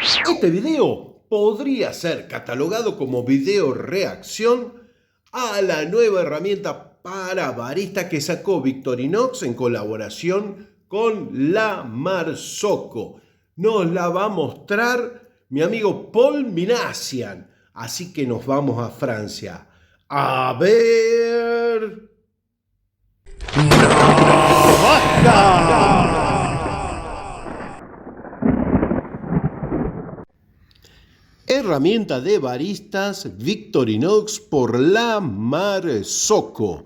Este video podría ser catalogado como video reacción a la nueva herramienta para barista que sacó Victorinox en colaboración con la Marzocco. Nos la va a mostrar mi amigo Paul Minassian. Así que nos vamos a Francia. A ver... ¡Navaja! Herramienta de baristas Victorinox por la Marzocco.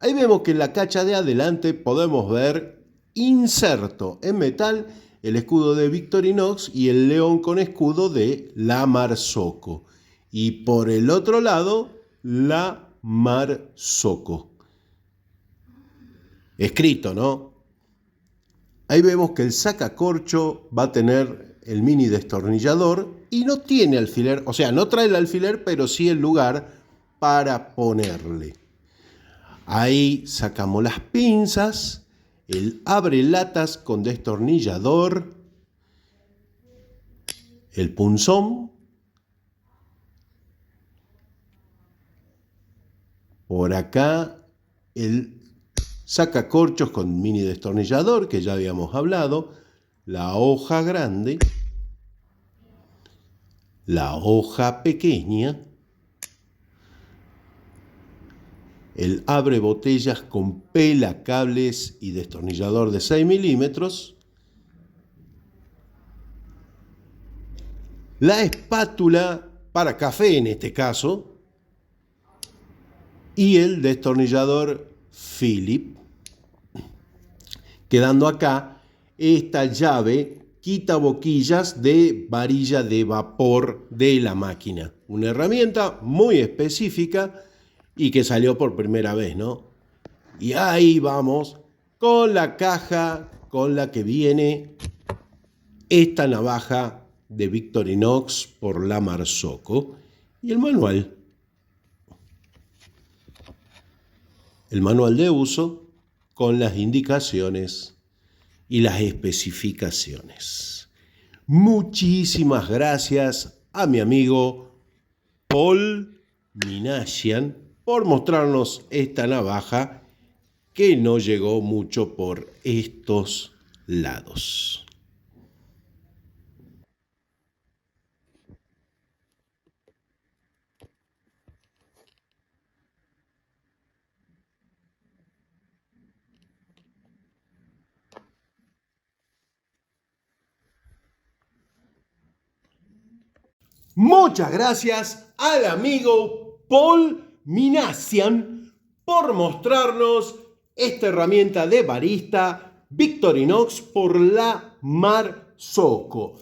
Ahí vemos que en la cacha de adelante podemos ver inserto en metal el escudo de Victorinox y el león con escudo de la Marzocco. Y por el otro lado, la Marzocco. Escrito, ¿no? Ahí vemos que el sacacorcho va a tener el mini destornillador y no tiene alfiler, o sea, no trae el alfiler, pero sí el lugar para ponerle. Ahí sacamos las pinzas, el abrelatas con destornillador, el punzón, por acá el sacacorchos con mini destornillador, que ya habíamos hablado, la hoja grande, la hoja pequeña, el abre botellas con pela, cables y destornillador de 6 milímetros, la espátula para café en este caso, y el destornillador Phillips, quedando acá esta llave quita boquillas de varilla de vapor de la máquina. Una herramienta muy específica y que salió por primera vez, ¿no? Y ahí vamos con la caja con la que viene esta navaja de Victorinox por la Marzocco y el manual. El manual de uso con las indicaciones y las especificaciones. Muchísimas gracias a mi amigo Paul Minassian por mostrarnos esta navaja que no llegó mucho por estos lados. Muchas gracias al amigo Paul Minassian por mostrarnos esta herramienta de barista Victorinox por la Marzocco.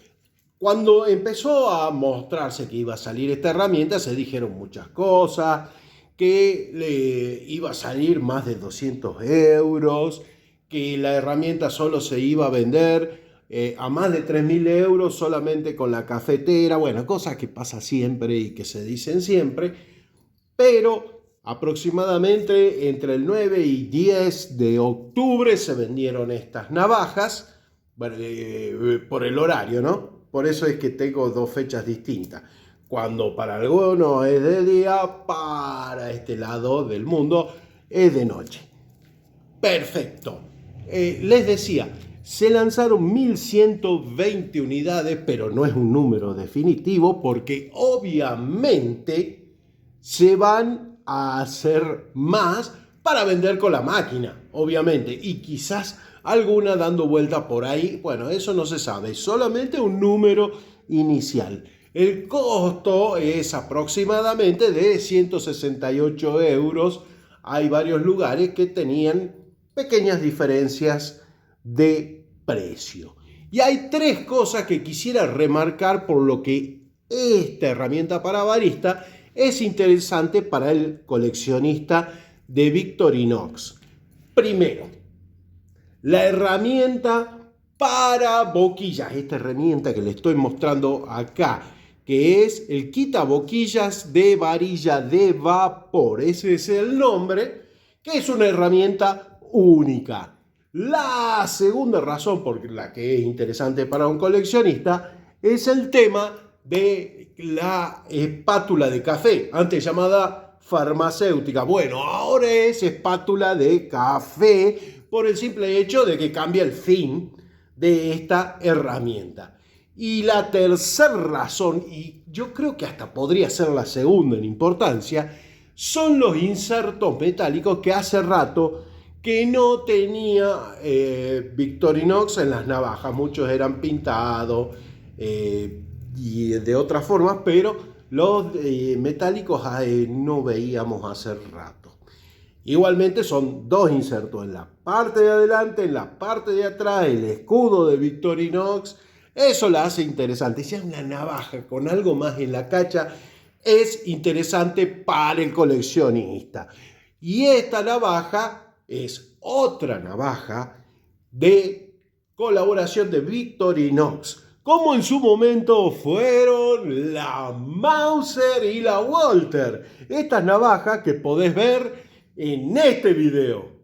Cuando empezó a mostrarse que iba a salir esta herramienta, se dijeron muchas cosas, que le iba a salir más de 200 euros, que la herramienta solo se iba a vender a más de 3.000 euros solamente con la cafetera. Bueno, cosas que pasa siempre y que se dicen siempre, pero aproximadamente entre el 9 y 10 de octubre se vendieron estas navajas, bueno, por el horario, ¿no? Por eso es que tengo dos fechas distintas. Cuando para algunos es de día, para este lado del mundo es de noche. Perfecto. Les decía, se lanzaron 1.120 unidades, pero no es un número definitivo porque obviamente se van a hacer más para vender con la máquina, obviamente, y quizás alguna dando vuelta por ahí. Bueno, eso no se sabe, solamente un número inicial. El costo es aproximadamente de 168 euros. Hay varios lugares que tenían pequeñas diferencias de precio. Y hay tres cosas que quisiera remarcar por lo que esta herramienta para barista es interesante para el coleccionista de Victorinox. Primero, la herramienta para boquillas, esta herramienta que le estoy mostrando acá, que es el quitaboquillas de varilla de vapor. Ese es el nombre, que es una herramienta única. La segunda razón por la que es interesante para un coleccionista es el tema de la espátula de café, antes llamada farmacéutica. Bueno, ahora es espátula de café por el simple hecho de que cambia el fin de esta herramienta. Y la tercera razón, y yo creo que hasta podría ser la segunda en importancia, son los insertos metálicos que hace rato que no tenía Victorinox en las navajas. Muchos eran pintados y de otras formas, pero los metálicos no veíamos hace rato. Igualmente son dos insertos en la parte de adelante, en la parte de atrás, el escudo de Victorinox. Eso la hace interesante. Si es una navaja con algo más en la cacha, es interesante para el coleccionista. Y esta navaja es otra navaja de colaboración de Victorinox, como en su momento fueron la Mauser y la Walther. Estas navajas que podés ver en este video.